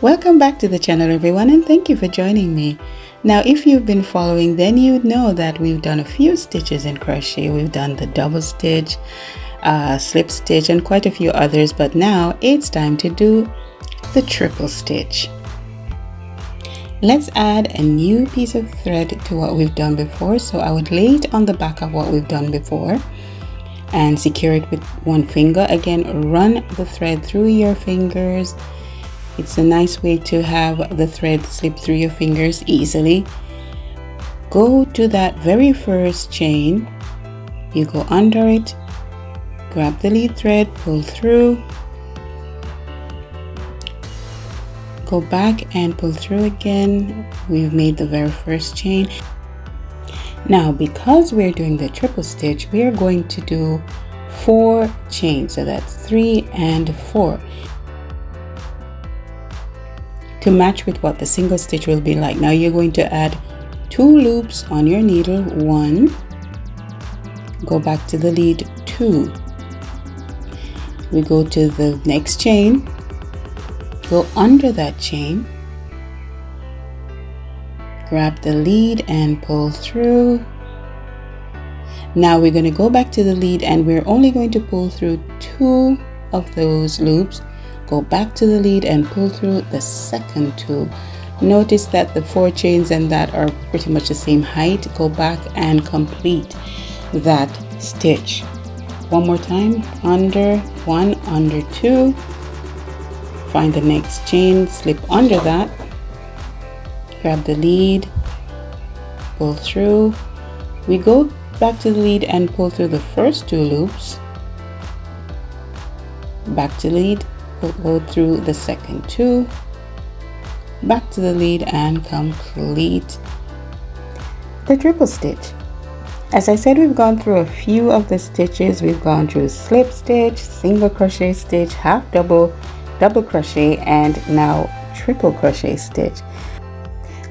Welcome back to the channel, everyone, and thank you for joining me. Now, if you've been following, then you'd know that we've done a few stitches in crochet. We've done the double stitch, slip stitch, and quite a few others, but now it's time to do the triple stitch. Let's add a new piece of thread to what we've done before. So I would lay it on the back of what we've done before and secure it with one finger. Again, run the thread through your fingers. It's a nice way to have the thread slip through your fingers easily. Go to that very first chain, you go under it, grab the lead thread, pull through, go back and pull through again. We've made the very first chain. Now, because we're doing the triple stitch, we are going to do 4 chains, so that's 3 and 4. To match with what the single stitch will be like. Now you're going to add 2 loops on your needle, 1, go back to the lead, 2, we go to the next chain, go under that chain, grab the lead and pull through. Now we're going to go back to the lead and we're only going to pull through 2 of those loops. Go back to the lead and pull through the second 2. Notice that the 4 chains and that are pretty much the same height. Go back and complete that stitch. One more time, under 1, under 2, find the next chain, slip under that, grab the lead, pull through. We go back to the lead and pull through the first 2 loops, back to lead, go through the second 2, back to the lead and complete the triple stitch. As I said, we've gone through a few of the stitches. We've gone through slip stitch, single crochet stitch, half double, double crochet, and now triple crochet stitch.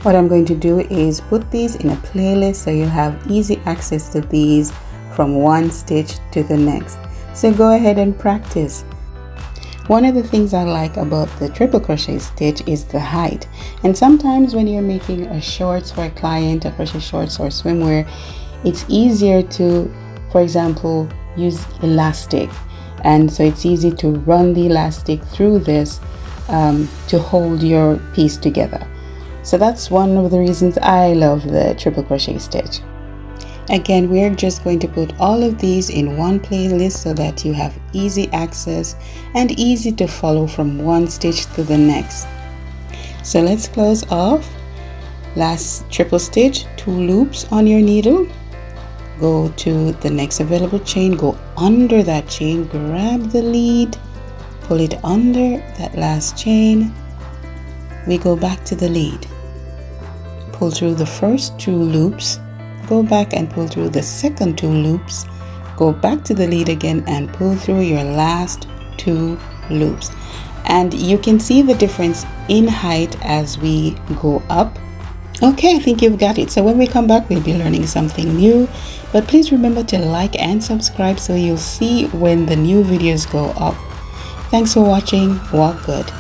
What I'm going to do is put these in a playlist so you'll have easy access to these from one stitch to the next. So go ahead and practice. One of the things I like about the triple crochet stitch is the height, and sometimes when you're making a shorts for a client, a crochet shorts or swimwear, it's easier to, for example, use elastic, and so it's easy to run the elastic through this to hold your piece together. So that's one of the reasons I love the triple crochet stitch. Again, we're just going to put all of these in one playlist so that you have easy access and easy to follow from one stitch to the next. So let's close off. Last triple stitch, 2 loops on your needle, go to the next available chain, go under that chain, grab the lead, pull it under that last chain, we go back to the lead, pull through the first 2 loops, go back and pull through the second 2 loops, go back to the lead again and pull through your last 2 loops. And you can see the difference in height as we go up. Okay, I think you've got it. So when we come back, we'll be learning something new, but please remember to like and subscribe so you'll see when the new videos go up. Thanks for watching. Walk good.